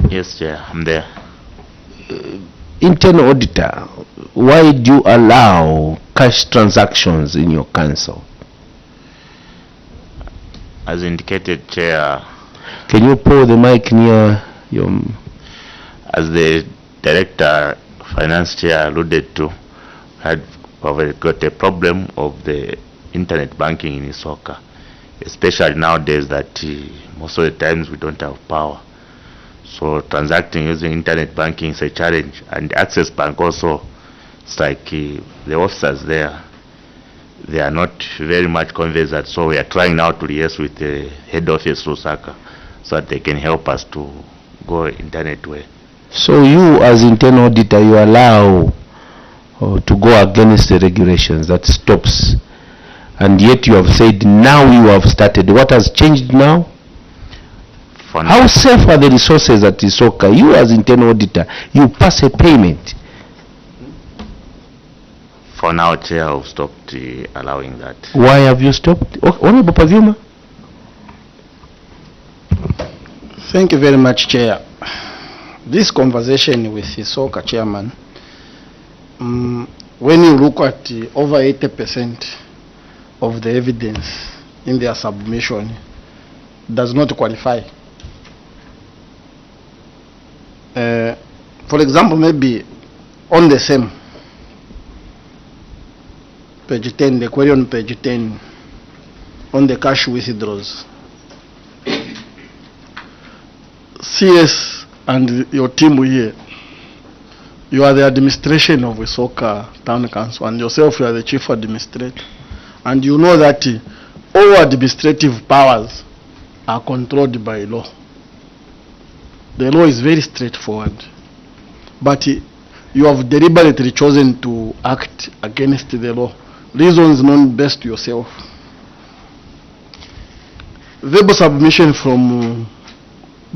Yes, Chair, I'm there. Internal auditor, why do you allow cash transactions in your council? As indicated, Chair, Can you pull the mic near your... as the Director Finance Chair alluded to, we've got a problem of the internet banking in Isoka, especially nowadays that most of the times we don't have power. So transacting using internet banking is a challenge, and Access Bank also, it's like the officers there, they are not very much conversant, so we are trying now to liaise with the head office Lusaka so that they can help us to go internet way. So you as internal auditor, you allow to go against the regulations that stops, and yet you have said now you have started. What has changed now? How safe are the resources at Isoka? You as internal auditor, you pass a payment. For now, Chair, I've stopped allowing that. Why have you stopped? Honorable Pavyuma. Thank you very much, Chair. This conversation with the Isoka chairman, when you look at over 80% of the evidence in their submission, does not qualify. For example, maybe on the same page 10, the query on page 10, on the cash withdrawals, CS and your team here, you are the administration of Isoka Town Council, and yourself you are the chief administrator, and you know that all administrative powers are controlled by law. The law is very straightforward, but you have deliberately chosen to act against the law. Reasons known best to yourself. Verbal submission from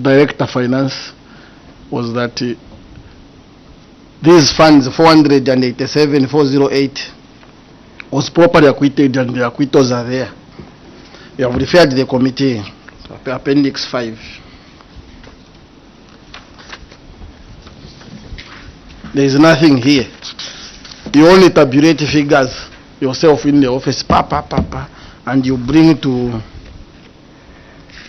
Director Finance was that these funds, 487,408, was properly acquitted, and the acquittals are there. You have referred to the committee, Appendix 5. There is nothing here. You only tabulate figures yourself in the office, and you bring it to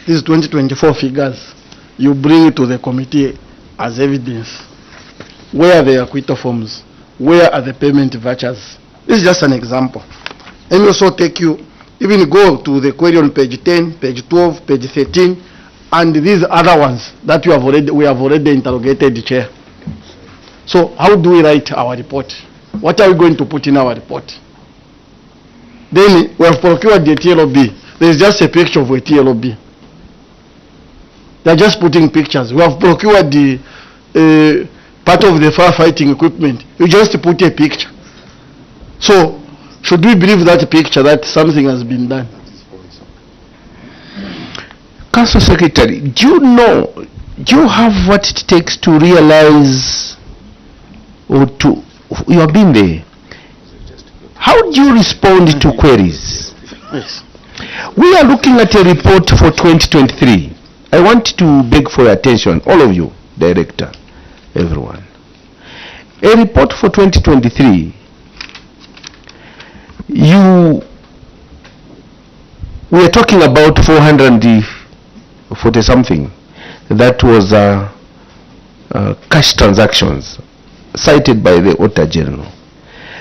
these 2024 figures. You bring it to the committee as evidence. Where are the acquittal forms? Where are the payment vouchers? This is just an example. And we also take you, even go to the query on page 10, page 12, page 13, and these other ones that we have already interrogated the chair. So how do we write our report? What are we going to put in our report? Then we have procured the TLOB. There is just a picture of a TLOB. They are just putting pictures. We have procured the part of the firefighting equipment. You just put a picture. So should we believe that picture that something has been done? Council Secretary, do you have what it takes to realize, or to, you have been there, how do you respond to queries? Yes. We are looking at a report for 2023. I want to beg for your attention, all of you, Director, everyone. A report for 2023, we are talking about 440 something. That was cash transactions cited by the Auditor General.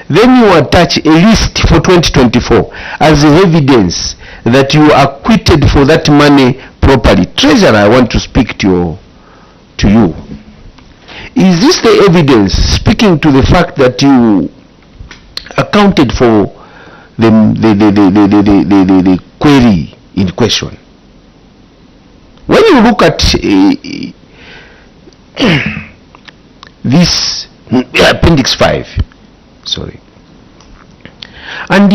Then you attach a list for 2024 as evidence that you acquitted for that money properly. Treasurer, I want to speak to you. Is this the evidence speaking to the fact that you accounted for the query in question? When you look at this Appendix 5, sorry, and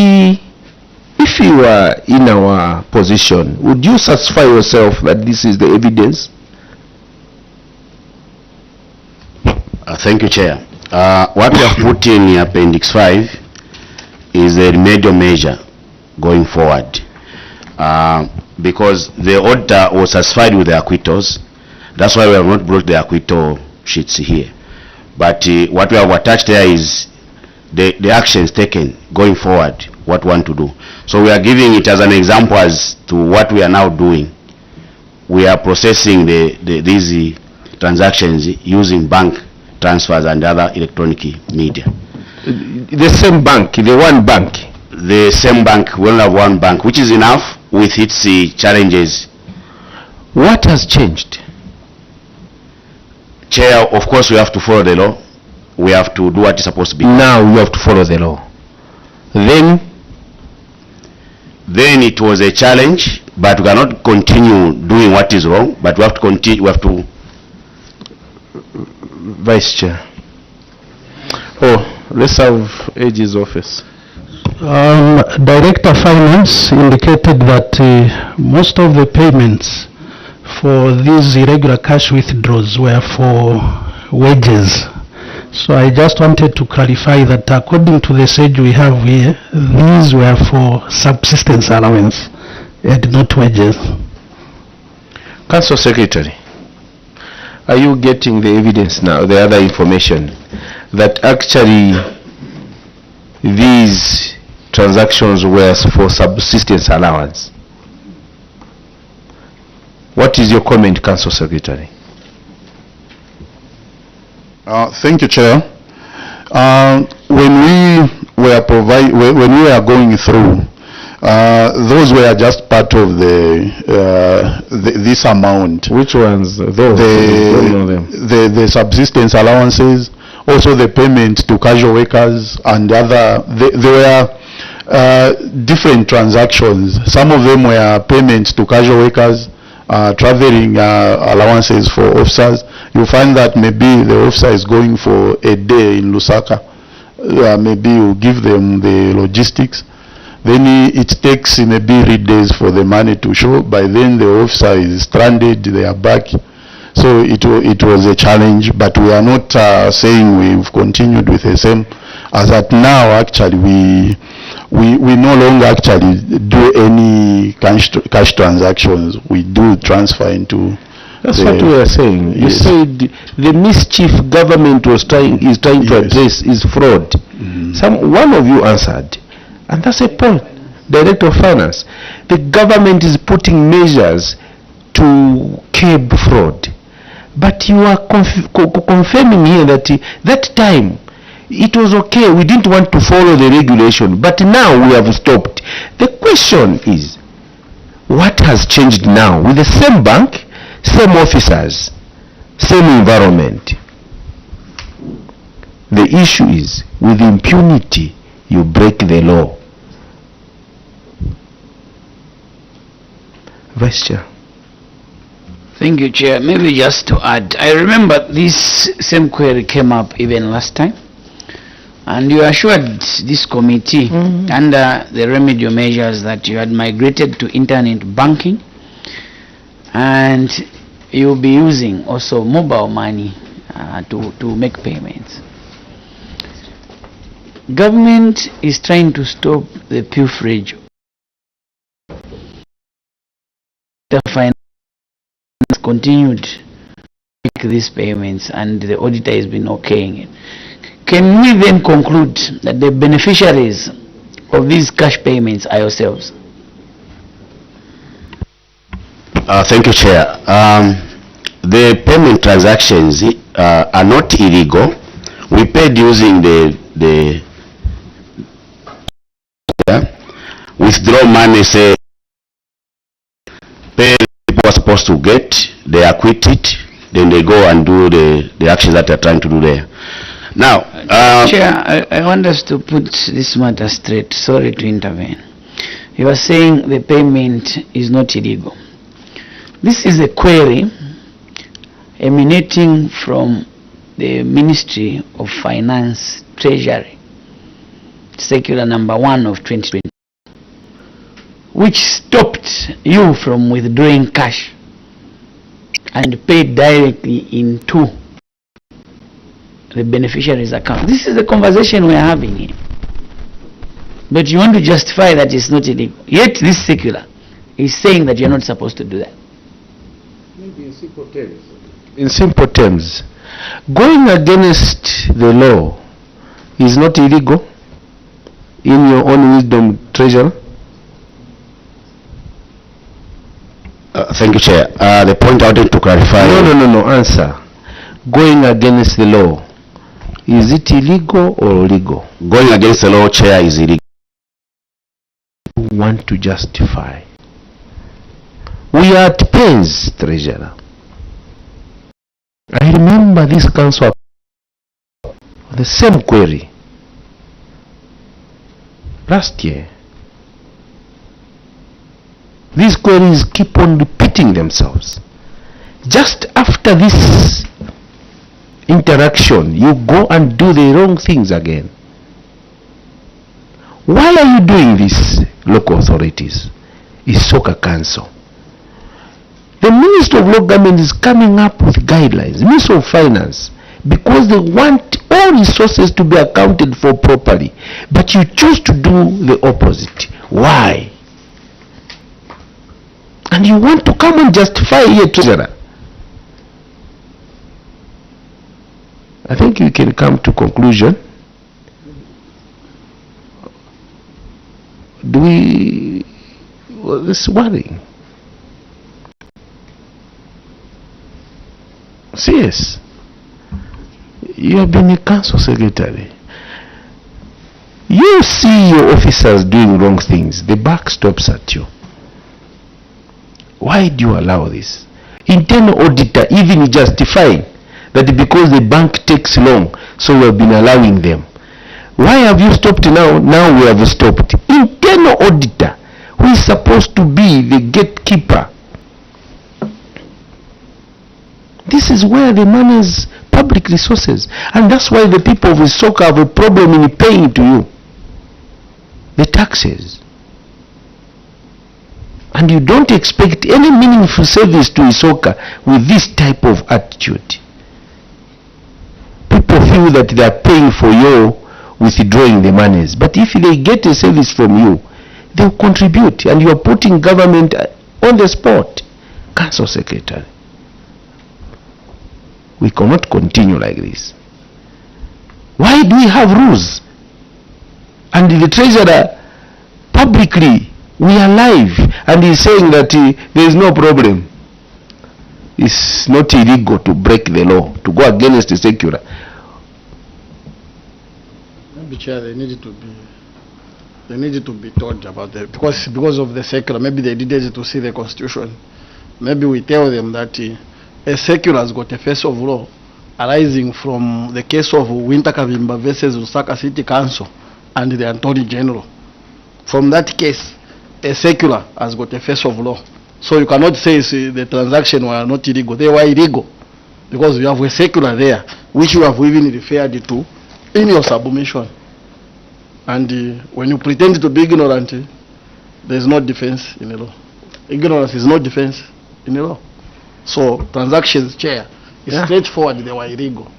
if you are in our position, would you satisfy yourself that this is the evidence? Thank you, Chair. What we have put in Appendix 5 is a remedial measure going forward, because the auditor was satisfied with the acquittals. That's why we have not brought the acquittal sheets here. But what we have attached there is the actions taken going forward, what we want to do. So we are giving it as an example as to what we are now doing. We are processing these transactions using bank transfers and other electronic media. The same bank, the one bank? The same bank. We only have one bank, which is enough with its challenges. What has changed? Chair, of course we have to follow the law. We have to do what is supposed to be. Now you have to follow the law. Then it was a challenge, but we cannot continue doing what is wrong, but we have to continue. We have to. Vice Chair. Oh, let's have AG's office. Director Finance indicated that most of the payments for these irregular cash withdrawals were for wages. So I just wanted to clarify that according to the SAGE we have here, these were for subsistence allowance and not wages. Council Secretary, are you getting the evidence now, the other information, that actually these transactions were for subsistence allowance? What is your comment, Council Secretary? Thank you, Chair. When we were going through, those were just part of this amount. Which ones? Those? Don't know them. The subsistence allowances, also the payment to casual workers and other. There were different transactions. Some of them were payments to casual workers, traveling allowances for officers. You find that maybe the officer is going for a day in Lusaka. Maybe you give them the logistics. Then it takes maybe 3 days for the money to show. By then the officer is stranded, they are back. So it was a challenge, but we are not saying we've continued with the same. As at now, actually, we no longer actually do any cash transactions. We do transfer into. That's what we are saying. You said the mischief government is trying to address is fraud. One of you answered, and that's a point. Director of Finance, the government is putting measures to curb fraud, but you are confirming here that that time it was okay. We didn't want to follow the regulation, but now we have stopped. The question is, what has changed now with the same bank? Same officers, same environment. The issue is, with impunity, you break the law. Vice Chair. Thank you, Chair. Maybe just to add, I remember this same query came up even last time, and you assured this committee under the remedial measures that you had migrated to internet banking, and you'll be using also mobile money to make payments. Government is trying to stop the pilferage. The finance continued to make these payments, and the auditor has been okaying it. Can we then conclude that the beneficiaries of these cash payments are yourselves? Thank you, Chair. The payment transactions are not illegal. We paid using the withdraw money, say pay people are supposed to get, they acquit it, then they go and do the actions that they're trying to do there. Now, Chair, I want us to put this matter straight. Sorry to intervene. You are saying the payment is not illegal. This is a query emanating from the Ministry of Finance, Treasury, Circular number 1 of 2020, which stopped you from withdrawing cash and paid directly into the beneficiary's account. This is the conversation we are having here. But you want to justify that it's not illegal. Yet this circular is saying that you're not supposed to do that. In simple terms, going against the law is not illegal in your own wisdom, Treasurer? Thank you, Chair. The point I wanted to clarify... No, answer. Going against the law, is it illegal or legal? Going against the law, Chair, is illegal. Want to justify. We are at pains, Treasurer. I remember this council, the same query last year. These queries keep on repeating themselves. Just after this interaction, you go and do the wrong things again. Why are you doing this, local authorities? Isoka Council. The Minister of Local Government is coming up with guidelines, Minister of Finance, because they want all resources to be accounted for properly. But you choose to do the opposite. Why? And you want to come and justify here, Treasurer. I think you can come to conclusion. Do we... Well, this is worrying. Yes. You have been a council secretary. You see your officers doing wrong things. The buck stops at you. Why do you allow this? Internal auditor even justifying that because the bank takes long, so we have been allowing them. Why have you stopped now? Now we have stopped. Internal auditor, who is supposed to be the gatekeeper. This is where the money is public resources. And that's why the people of Isoka have a problem in paying to you the taxes. And you don't expect any meaningful service to Isoka with this type of attitude. People feel that they are paying for you withdrawing the monies. But if they get a service from you, they'll contribute. And you are putting government on the spot. Council Secretary. We cannot continue like this. Why do we have rules? And the Treasurer publicly, we are live, and he's saying that there is no problem. It's not illegal to break the law, to go against the secular. Maybe, Chair, they needed to be told about that because of the secular. Maybe they needed to see the Constitution. Maybe we tell them that a secular has got a face of law arising from the case of Winter Kavimba versus Lusaka City Council and the Attorney General. From that case, a secular has got a face of law. So you cannot say the transactions were not illegal. They were illegal because you have a secular there, which you have even referred to in your submission. And when you pretend to be ignorant, there is no defense in the law. Ignorance is no defense in the law. So transactions, Chair, is straightforward. They were illegal.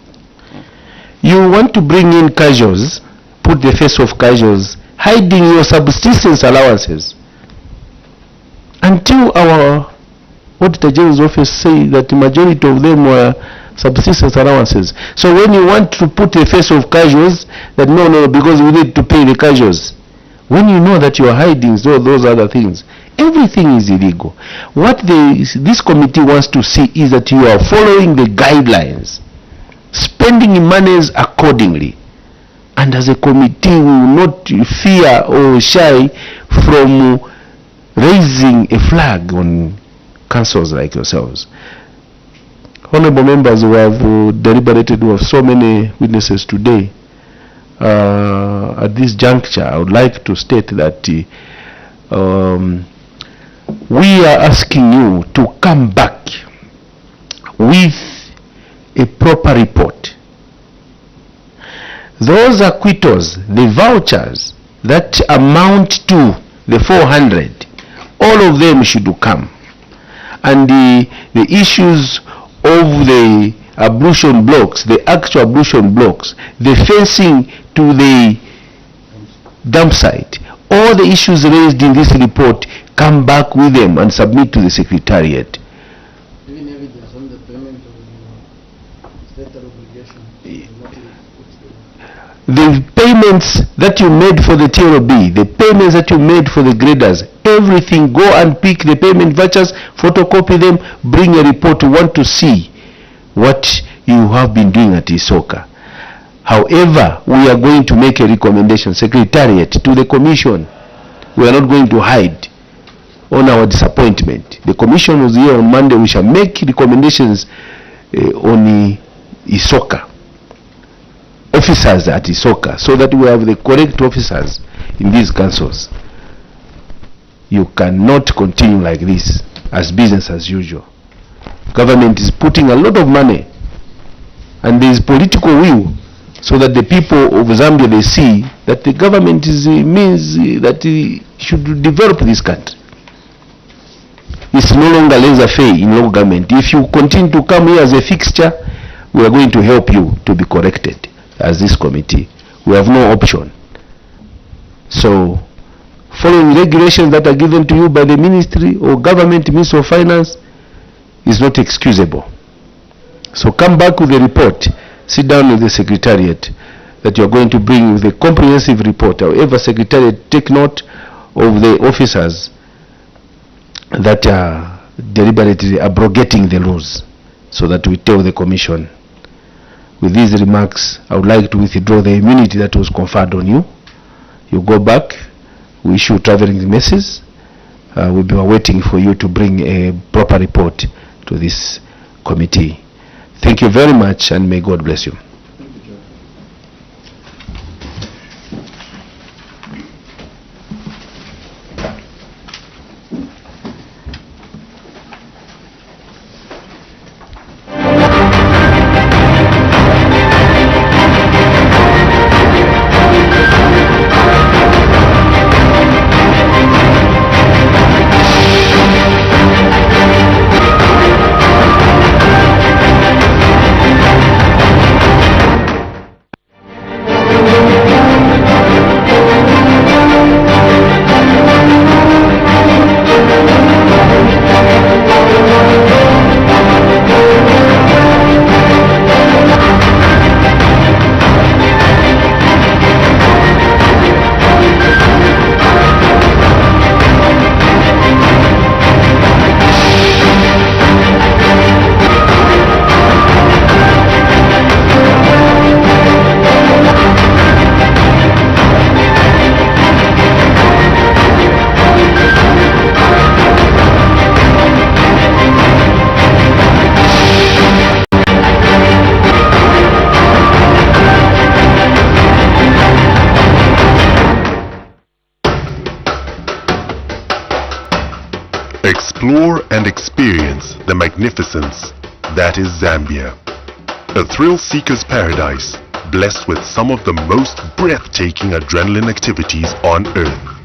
You want to bring in casuals, put the face of casuals, hiding your subsistence allowances. Until our Auditor General's office say that the majority of them were subsistence allowances. So when you want to put a face of casuals, that no, because we need to pay the casuals. When you know that you are hiding those other things, everything is illegal. What this committee wants to see is that you are following the guidelines, spending monies accordingly. And as a committee, we will not fear or shy from raising a flag on councils like yourselves. Honorable members who have deliberated, who have so many witnesses today, at this juncture, I would like to state that we are asking you to come back with a proper report. Those acquittals, the vouchers that amount to the 400, all of them should come. And the issues of the ablution blocks, the actual ablution blocks, the fencing to the dump site, all the issues raised in this report, come back with them and submit to the Secretariat. Even The payments that you made for the TLB, the payments that you made for the graders, everything, go and pick the payment vouchers, photocopy them, bring a report. We want to see what you have been doing at Isoka. However, we are going to make a recommendation, Secretariat, to the Commission. We are not going to hide on our disappointment. The Commission was here on Monday. We shall make recommendations on Isoka, officers at Isoka, so that we have the correct officers in these councils. You cannot continue like this as business as usual. Government is putting a lot of money, and there is political will, so that the people of Zambia, they see that the government means that it should develop this country. It's no longer laissez-faire in local government. If you continue to come here as a fixture, we are going to help you to be corrected as this committee. We have no option. So, following regulations that are given to you by the ministry or government, Ministry of Finance, is not excusable. So come back with a report. Sit down with the Secretariat that you are going to bring with a comprehensive report. However, Secretariat, take note of the officers that are deliberately abrogating the laws, so that we tell the Commission. With these remarks, I would like to withdraw the immunity that was conferred on you. You go back, we issue traveling messages. We'll be waiting for you to bring a proper report to this committee. Thank you very much, and may God bless you. Explore and experience the magnificence that is Zambia. A thrill-seeker's paradise, blessed with some of the most breathtaking adrenaline activities on Earth.